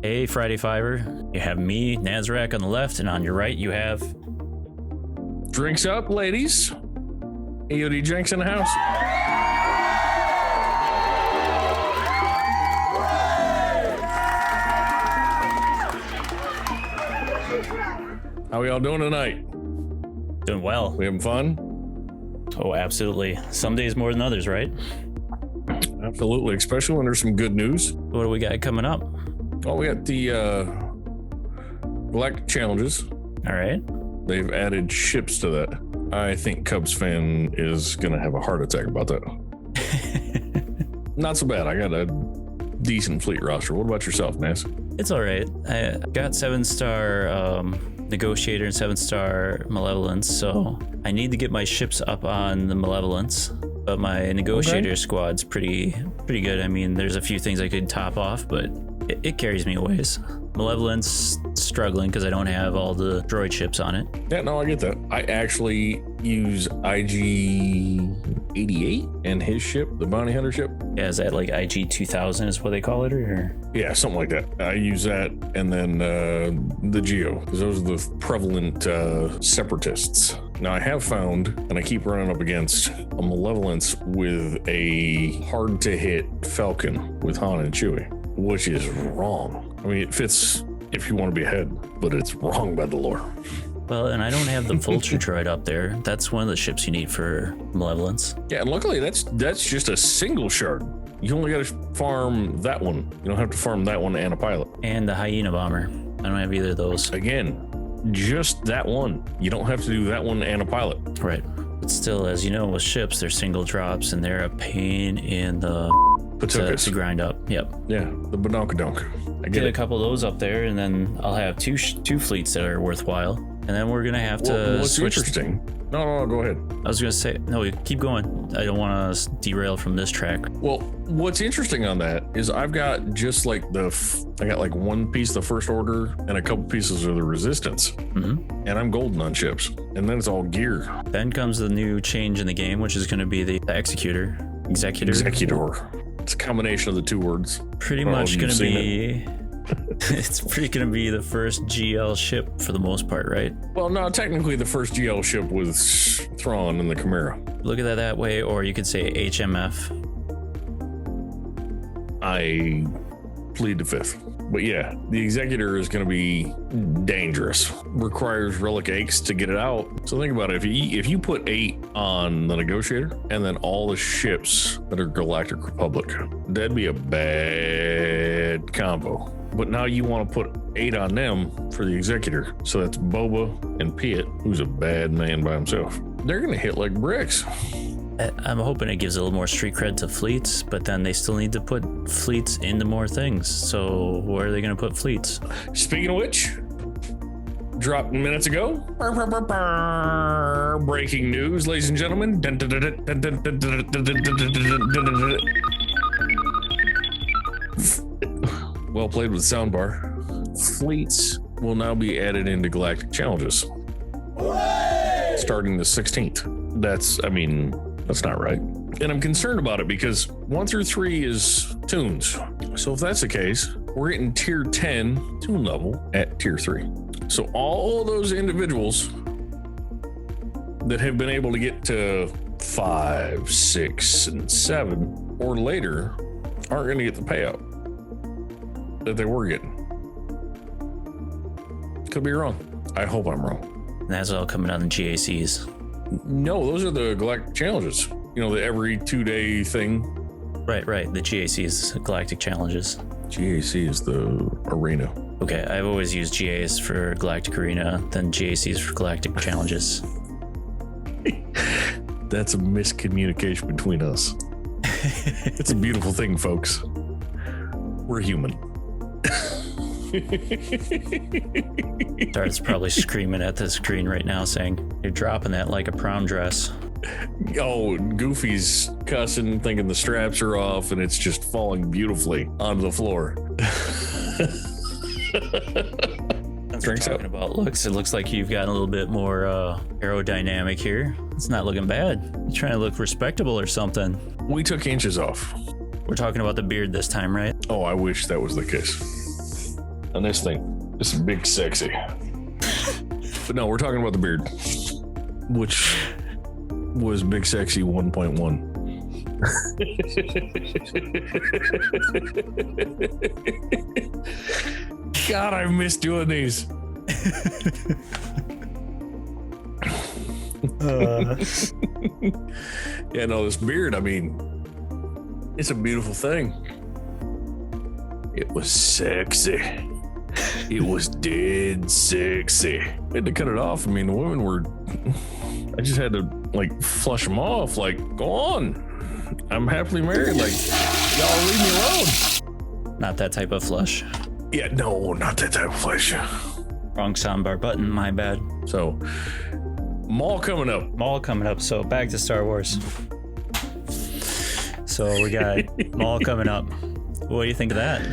Hey, Friday Fiver. You have me, Nazrak, on the left, and on your right, you have. Drinks up, ladies. EOD Jinx in the house. How we all doing tonight? Doing well. We having fun? Oh, absolutely. Some days more than others, right? Absolutely, especially when there's some good news. What do we got coming up? Well, we got the Galactic Challenges. All right. They've added ships to that. I think Cubs fan is going to have a heart attack about that. Not so bad. I got a decent fleet roster. What about yourself, Naz? It's all right. I got 7-star Negotiator and 7-star Malevolence, so I need to get my ships up on the Malevolence. But my Negotiator squad's pretty good. I mean, there's a few things I could top off, but it carries me a ways. Malevolence struggling because I don't have all the droid ships on it. Yeah, no, I get that. I actually use IG-88 and his ship, the Bounty Hunter ship. Yeah, is that like IG-2000 is what they call it, or? Yeah, something like that. I use that, and then the Geo, because those are the prevalent separatists. Now, I have found, and I keep running up against a Malevolence with a hard-to-hit Falcon with Han and Chewie, which is wrong. I mean, it fits if you want to be ahead, but it's wrong by the lore. Well, and I don't have the Vulture droid up there. That's one of the ships you need for Malevolence. Yeah, and luckily that's just a single shard. You only got to farm that one. You don't have to farm that one and a pilot. And the Hyena Bomber. I don't have either of those. Again, just that one. You don't have to do that one and a pilot. Right. But still, as you know, with ships, they're single drops and they're a pain in the to grind up. Yep. Yeah, the badonkadonk. I get a couple of those up there, and then I'll have two fleets that are worthwhile. And then we're gonna have to switch. Interesting. No, go ahead. I was gonna say no. Keep going. I don't want to derail from this track. Well, what's interesting on that is I've got just like I got like one piece of the First Order and a couple pieces of the Resistance, and I'm golden on ships, and then it's all gear. Then comes the new change in the game, which is going to be the Executor. It's a combination of the two words. Pretty much going to be. It's pretty going to be the first GL ship for the most part, right? Well, no, technically the first GL ship was Thrawn and the Chimera. Look at that way, or you could say HMF. I plead the fifth. But yeah, the Executor is going to be dangerous. Requires relic aches to get it out. So think about it. If you put 8 on the Negotiator and then all the ships that are Galactic Republic, that'd be a bad combo. But now you want to put 8 on them for the Executor. So that's Boba and Piet, who's a bad man by himself. They're going to hit like bricks. I'm hoping it gives a little more street cred to fleets, but then they still need to put fleets into more things. So where are they going to put fleets? Speaking of which, dropped minutes ago. Breaking news, ladies and gentlemen. Well played with the soundbar. Fleets will now be added into Galactic Challenges. Starting the 16th. That's not right. And I'm concerned about it because 1 through 3 is tunes. So if that's the case, we're getting tier 10 tune level at tier 3. So all of those individuals that have been able to get to 5, 6, and 7 or later aren't going to get the payout that they were getting. Could be wrong. I hope I'm wrong. And that's all coming out in GACs. No, those are the Galactic Challenges. You know, the every 2-day thing. Right. The GAC is Galactic Challenges. GAC is the arena. Okay, I've always used GAs for Galactic Arena, then GACs for Galactic Challenges. That's a miscommunication between us. It's a beautiful thing, folks. We're human. Darth's probably screaming at the screen right now saying, "You're dropping that like a prom dress." Oh, Goofy's cussing, thinking the straps are off, and it's just falling beautifully onto the floor. That's what we're talking about. It looks like you've gotten a little bit more aerodynamic here. It's not looking bad. You're trying to look respectable or something. We took inches off. We're talking about the beard this time, right? Oh, I wish that was the case. on this thing. This is big sexy. But no, we're talking about the beard, which was big sexy 1.1. God, I miss doing these. Yeah, no, this beard, I mean, it's a beautiful thing. It was sexy. It was dead sexy. I had to cut it off. I mean, the women were, I just had to like flush them off. Like, go on. I'm happily married. Like, y'all leave me alone. Not that type of flush. Yeah, no, not that type of flush. Wrong soundbar button, my bad. So, Maul coming up. Maul coming up, so back to Star Wars. So we got Maul coming up. What do you think of that?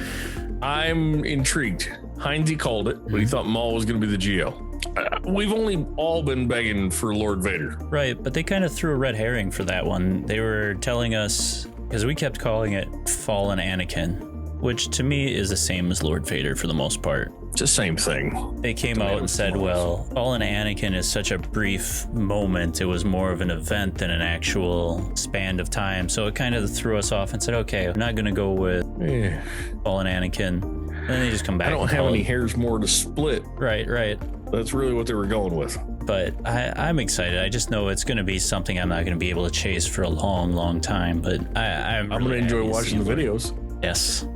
I'm intrigued. Heinze called it, but he thought Maul was going to be the GL. We've only all been begging for Lord Vader. Right, but they kind of threw a red herring for that one. They were telling us, because we kept calling it Fallen Anakin, which to me is the same as Lord Vader for the most part. It's the same thing. They came out and said, well, Fallen Anakin is such a brief moment. It was more of an event than an actual span of time. So it kind of threw us off and said, okay, I'm not going to go with Fallen Anakin. And then they just come back. I don't have any hairs more to split. Right. That's really what they were going with. But I'm excited. I just know it's going to be something I'm not going to be able to chase for a long, long time. But I'm going to enjoy watching the videos. Yes.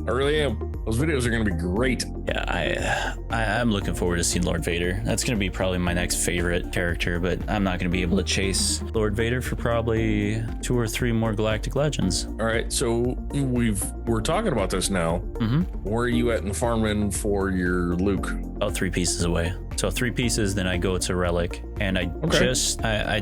I really am. Those videos are going to be great. Yeah, I'm looking forward to seeing Lord Vader. That's going to be probably my next favorite character, but I'm not going to be able to chase Lord Vader for probably 2 or 3 more Galactic Legends. All right, so we're talking about this now. Mm-hmm. Where are you at in the farming for your Luke? About 3 pieces away. So 3 pieces, then I go to Relic, and I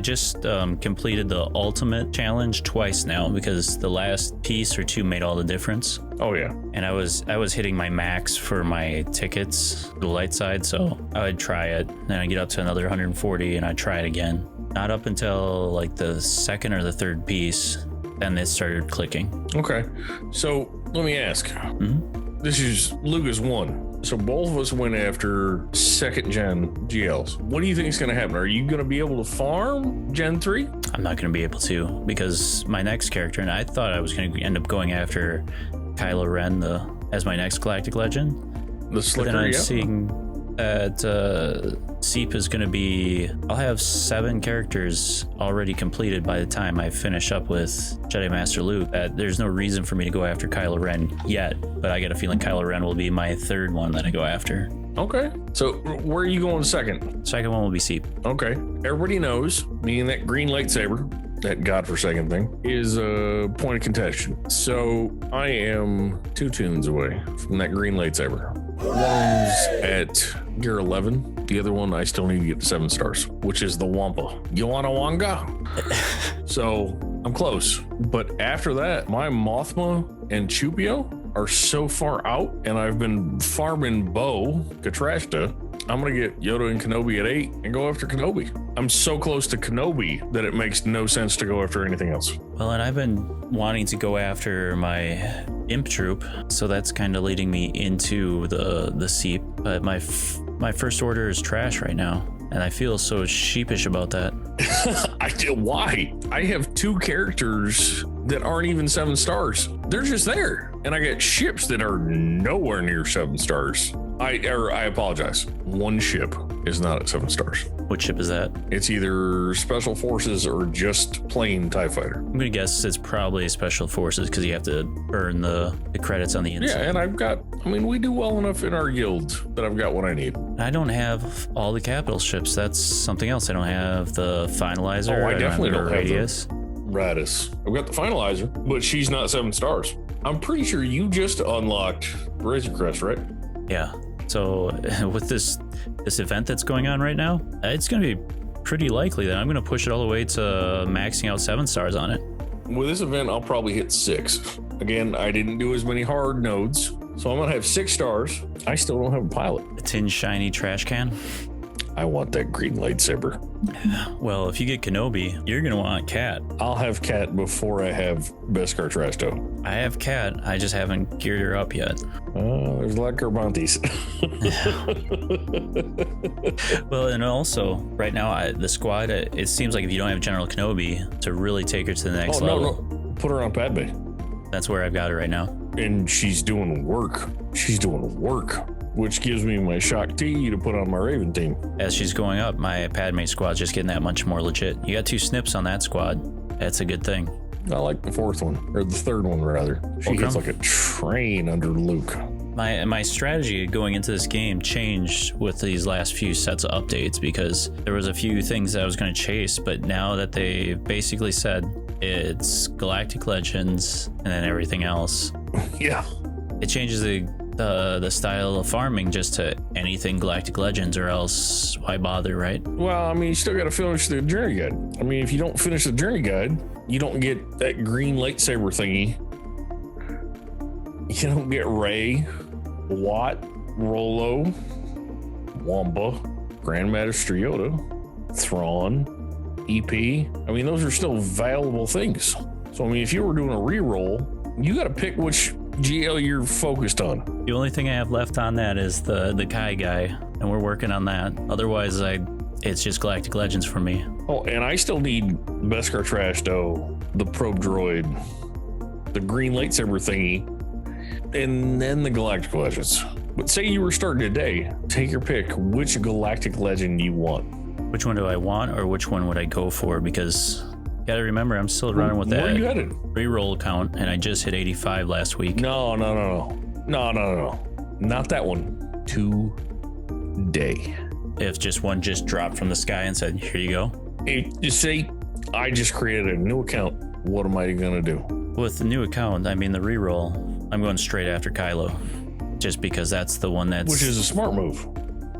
just completed the Ultimate Challenge twice now because the last piece or 2 made all the difference. Oh yeah. And I was hitting my max for my tickets, the light side, so I would try it. Then I get up to another 140, and I try it again. Not up until like the 2nd or the 3rd piece, then it started clicking. Okay, so let me ask. Mm-hmm. This is Lucas 1. So both of us went after 2nd gen GLs. What do you think is going to happen? Are you going to be able to farm Gen 3? I'm not going to be able to because my next character, and I thought I was going to end up going after Kylo Ren as my next Galactic Legend. The slicker, then I'm seeing that Seep is going to be... I'll have 7 characters already completed by the time I finish up with Jedi Master Luke. There's no reason for me to go after Kylo Ren yet, but I get a feeling Kylo Ren will be my 3rd one that I go after. Okay. So where are you going second? Second one will be Seep. Okay. Everybody knows me and that green lightsaber, that godforsaken thing, is a point of contention. So I am 2 tunes away from that green lightsaber. One's at gear 11. The other one I still need to get to 7 stars, which is the Wampa. You want a Wanga? So I'm close. But after that, my Mothma and Chupio are so far out, and I've been farming Bo Katrashta. I'm gonna get Yoda and Kenobi at 8 and go after Kenobi. I'm so close to Kenobi that it makes no sense to go after anything else. Well, and I've been wanting to go after my Imp Troop, so that's kind of leading me into the Seep. But my first order is trash right now, and I feel so sheepish about that. Why? I have 2 characters that aren't even 7 stars. They're just there, and I get ships that are nowhere near 7 stars. I apologize. 1 ship is not at 7 stars. What ship is that? It's either Special Forces or just plain TIE Fighter. I'm gonna guess it's probably Special Forces because you have to earn the credits on the inside. Yeah, and we do well enough in our guild that I've got what I need. I don't have all the capital ships. That's something else. I don't have the Finalizer. Oh, I definitely don't have Radius. Radis. I've got the Finalizer, but she's not 7 stars. I'm pretty sure you just unlocked Razor Crest, right? Yeah. So with this event that's going on right now, it's going to be pretty likely that I'm going to push it all the way to maxing out 7 stars on it. With this event, I'll probably hit 6. Again, I didn't do as many hard nodes, so I'm going to have 6 stars. I still don't have a pilot. A tin shiny trash can. I want that green lightsaber. Well, if you get Kenobi, you're going to want Cat. I'll have Cat before I have Beskar Trashto. I have Cat. I just haven't geared her up yet. There's a lot of Carbantes. Well, and also, right now, the squad, it seems like if you don't have General Kenobi, to really take her to the next level. No. Put her on Padme. That's where I've got her right now. And she's doing work. Which gives me my Shock T to put on my Raven team. As she's going up, my Padme squad's just getting that much more legit. You got 2 snips on that squad. That's a good thing. I like the 4th one, or the 3rd one rather. She hits like a train under Luke. My strategy going into this game changed with these last few sets of updates because there was a few things that I was going to chase, but now that they basically said it's Galactic Legends and then everything else, yeah, it changes the style of farming just to anything Galactic Legends, or else why bother, right? Well, I mean, you still got to finish the journey guide. I mean, if you don't finish the journey guide, you don't get that green lightsaber thingy. You don't get Rey, Watt, Rolo, Wampa, Grand Master Yoda, Thrawn, EP. I mean, those are still valuable things. So, I mean, if you were doing a reroll, you got to pick which GL you're focused on. The only thing I have left on that is the Kai guy, and we're working on that. Otherwise, it's just Galactic Legends for me. Oh, and I still need Beskar Trashto, the probe droid, the green lightsaber thingy, and then the Galactic Legends. But say you were starting today, take your pick. Which Galactic Legend you want? Which one do I want, or which one would I go for? Because you gotta remember, I'm still running with that reroll count, and I just hit 85 last week. No. Not that one. Today. If just one just dropped from the sky and said, here you go. You say, I just created a new account. What am I gonna do? With the new account, I mean the reroll, I'm going straight after Kylo. Just because that's the one which is a smart move.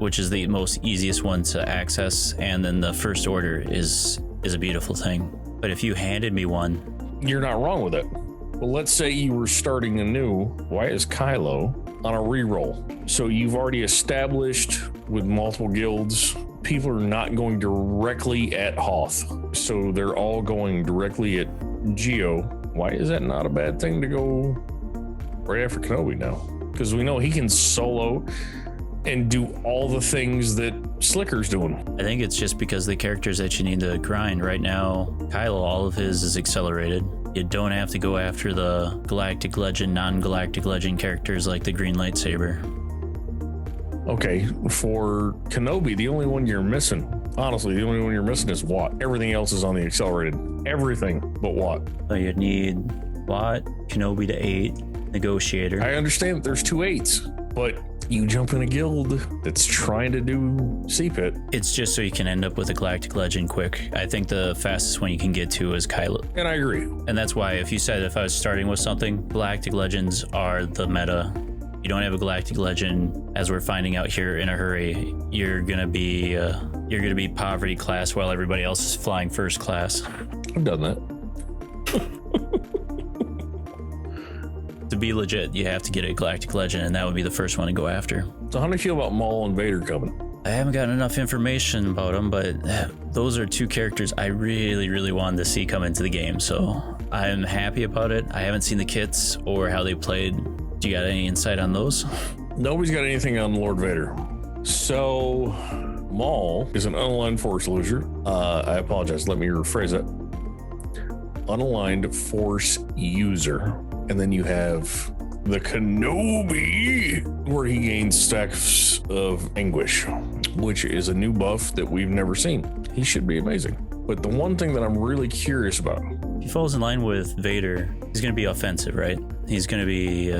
Which is the most easiest one to access, and then the First Order is a beautiful thing. But if you handed me one... You're not wrong with it. Well, let's say you were starting anew. Why is Kylo on a reroll? So you've already established with multiple guilds, people are not going directly at Hoth. So they're all going directly at Geo. Why is that not a bad thing to go right after Kenobi now? Because we know he can solo and do all the things that Slicker's doing. I think it's just because the characters that you need to grind right now, Kylo, all of his is accelerated. You don't have to go after the Galactic Legend, non-Galactic Legend characters like the green lightsaber. Okay, for Kenobi, the only one you're missing, honestly, the only one you're missing is Watt. Everything else is on the accelerated. Everything but Watt. So you'd need Watt, Kenobi to 8, Negotiator. I understand that there's 2 8s, but you jump in a guild that's trying to do CPIT. It's just so you can end up with a Galactic Legend quick. I think the fastest one you can get to is Kylo. And I agree. And that's why if you said if I was starting with something, Galactic Legends are the meta. You don't have a Galactic Legend, as we're finding out here in a hurry, you're gonna be poverty class while everybody else is flying first class. I've done that. To be legit, you have to get a Galactic Legend, and that would be the first one to go after. So how do you feel about Maul and Vader coming? I haven't gotten enough information about them, but those are 2 characters I really, really wanted to see come into the game, so I'm happy about it. I haven't seen the kits or how they played. Do you got any insight on those? Nobody's got anything on Lord Vader. So Maul is an unaligned force user. I apologize. Let me rephrase that. Unaligned force user. And then you have the Kenobi, where he gains stacks of anguish, which is a new buff that we've never seen. He should be amazing. But the one thing that I'm really curious about, if he falls in line with Vader, he's going to be offensive, right? He's going to be...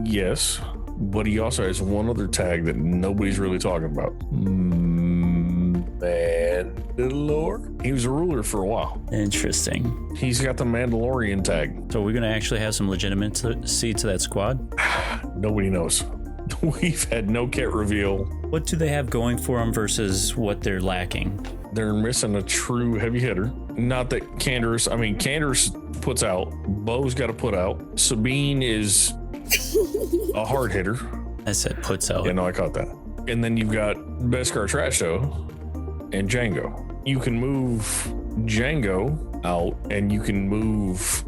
Yes, but he also has one other tag that nobody's really talking about. Mandalore? He was a ruler for a while. Interesting. He's got the Mandalorian tag. So we're going to actually have some legitimacy to that squad? Nobody knows. We've had no kit reveal. What do they have going for them versus what they're lacking? They're missing a true heavy hitter. Not that Canderous puts out. Bo's got to put out. Sabine is a hard hitter. I said puts out. Yeah, no, I caught that. And then you've got Beskar Trash though, and Django. You can move Django out, and you can move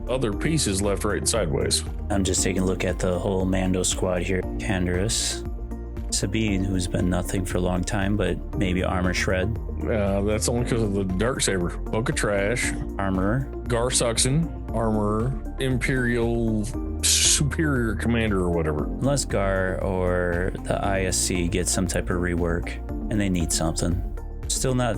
other pieces left, right, and sideways. I'm just taking a look at the whole Mando squad here. Canderous, Sabine, who's been nothing for a long time, but maybe Armor Shred. That's only because of the Darksaber. Boca Trash, Armorer, Gar Suxon, Armor, Imperial Superior Commander, or whatever. Unless Gar or the ISC get some type of rework, and they need something. Still not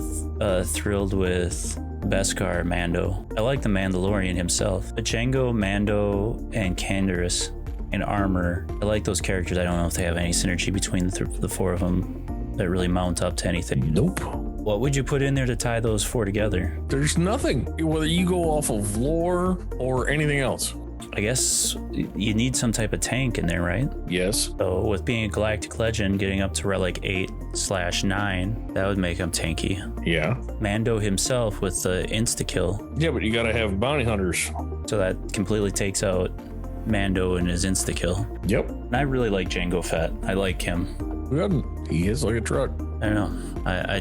thrilled with Beskar Mando. I like the Mandalorian himself, but Django, Mando, and Canderous and Armor, I like those characters. I don't know if they have any synergy between the four of them that really mount up to anything. Nope. What would you put in there to tie those four together? There's nothing, whether you go off of lore or anything else. I guess you need some type of tank in there, right? Yes. So with being a galactic legend, getting up to relic 8/9, that would make him tanky. Yeah. Mando himself with the insta-kill. Yeah, but you gotta have bounty hunters. So that completely takes out Mando and his insta-kill. Yep. And I really like Jango Fett. I like him. Good. He is like a truck. I don't know. I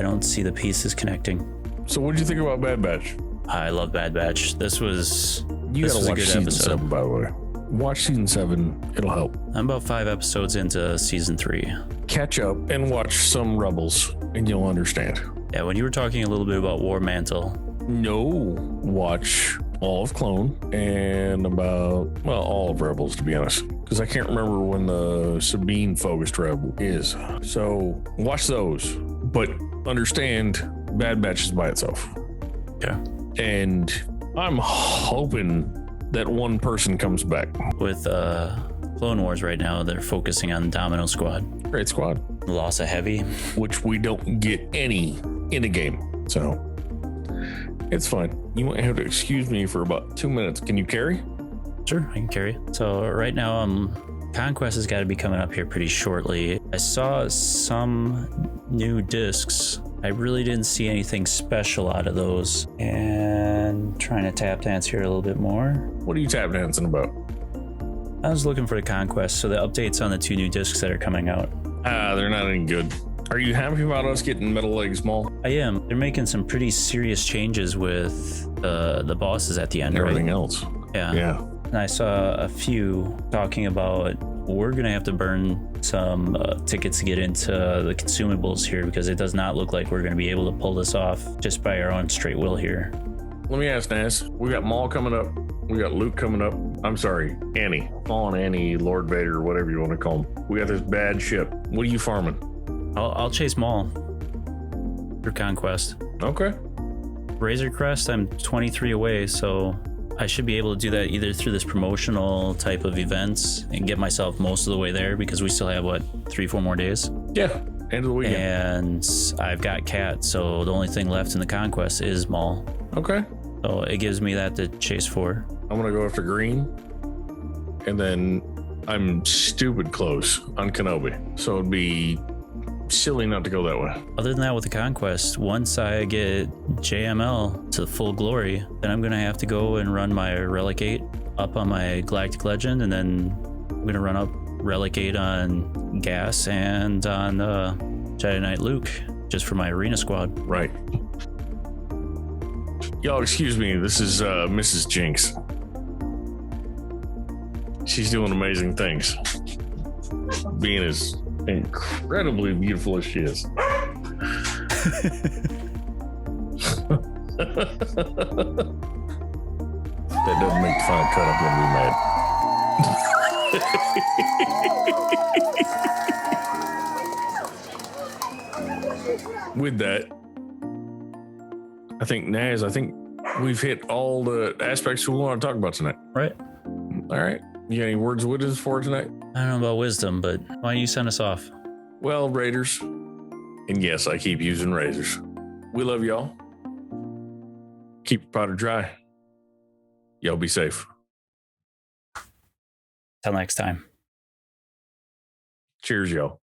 don't see the pieces connecting. So what did you think about Bad Batch? I love Bad Batch. This was You a gotta watch good season episode. 7, by the way. Watch season 7. It'll help. I'm about 5 episodes into season 3. Catch up and watch some Rebels, and you'll understand. Yeah, when you were talking a little bit about War Mantle, No, watch all of Clone and all of Rebels, to be honest, because I can't remember when the Sabine focused Rebel is. So watch those, but understand Bad Batch is by itself. okay, And I'm hoping that one person comes back. with Clone Wars right now, they're focusing on Domino Squad. Great squad, Loss of Heavy. which we don't get any in the game. So it's fine. You might have to excuse me for about 2 minutes. Can you carry? Sure, I can carry. So right now, Conquest has got to be coming up here pretty shortly. I saw some new discs. I really didn't see anything special out of those. And trying to tap dance here a little bit more. What are you tap dancing about? I was looking for the Conquest, so the updates on the 2 new discs that are coming out. They're not any good. Are you happy about us getting Metal Leg Small? I am. They're making some pretty serious changes with the bosses at the end, Everything right? else. Yeah. And I saw a few talking about we're going to have to burn some tickets to get into the consumables here because it does not look like we're going to be able to pull this off just by our own straight will here. Let me ask Naz. We got Maul coming up. We got Luke coming up. I'm sorry, Annie. Fallen Annie, Lord Vader, whatever you want to call him. We got this bad ship. What are you farming? I'll chase Maul through Conquest. Okay. Razor Crest, I'm 23 away, so I should be able to do that either through this promotional type of events and get myself most of the way there because we still have, 3-4 more days? Yeah. End of the weekend. And I've got Cat, so the only thing left in the Conquest is Maul. Okay. So it gives me that to chase for. I'm going to go after Green. And then I'm stupid close on Kenobi. So it'd be silly not to go that way. Other than that, with the Conquest, once I get JML to full glory, then I'm going to have to go and run my Relic 8 up on my Galactic Legend, and then I'm going to run up Relic 8 on Gas and on Jedi Knight Luke, just for my Arena squad. Right. Y'all excuse me, this is Mrs. Jinx. She's doing amazing things. Being as incredibly beautiful as she is. That doesn't make the final cut. I'm gonna be mad. With that, I think Naz, we've hit all the aspects we want to talk about tonight. Right. All right. You got any words of wisdom for tonight? I don't know about wisdom, but why don't you send us off? Well, Raiders, and yes, I keep using razors. We love y'all. Keep your powder dry. Y'all be safe. Till next time. Cheers, y'all.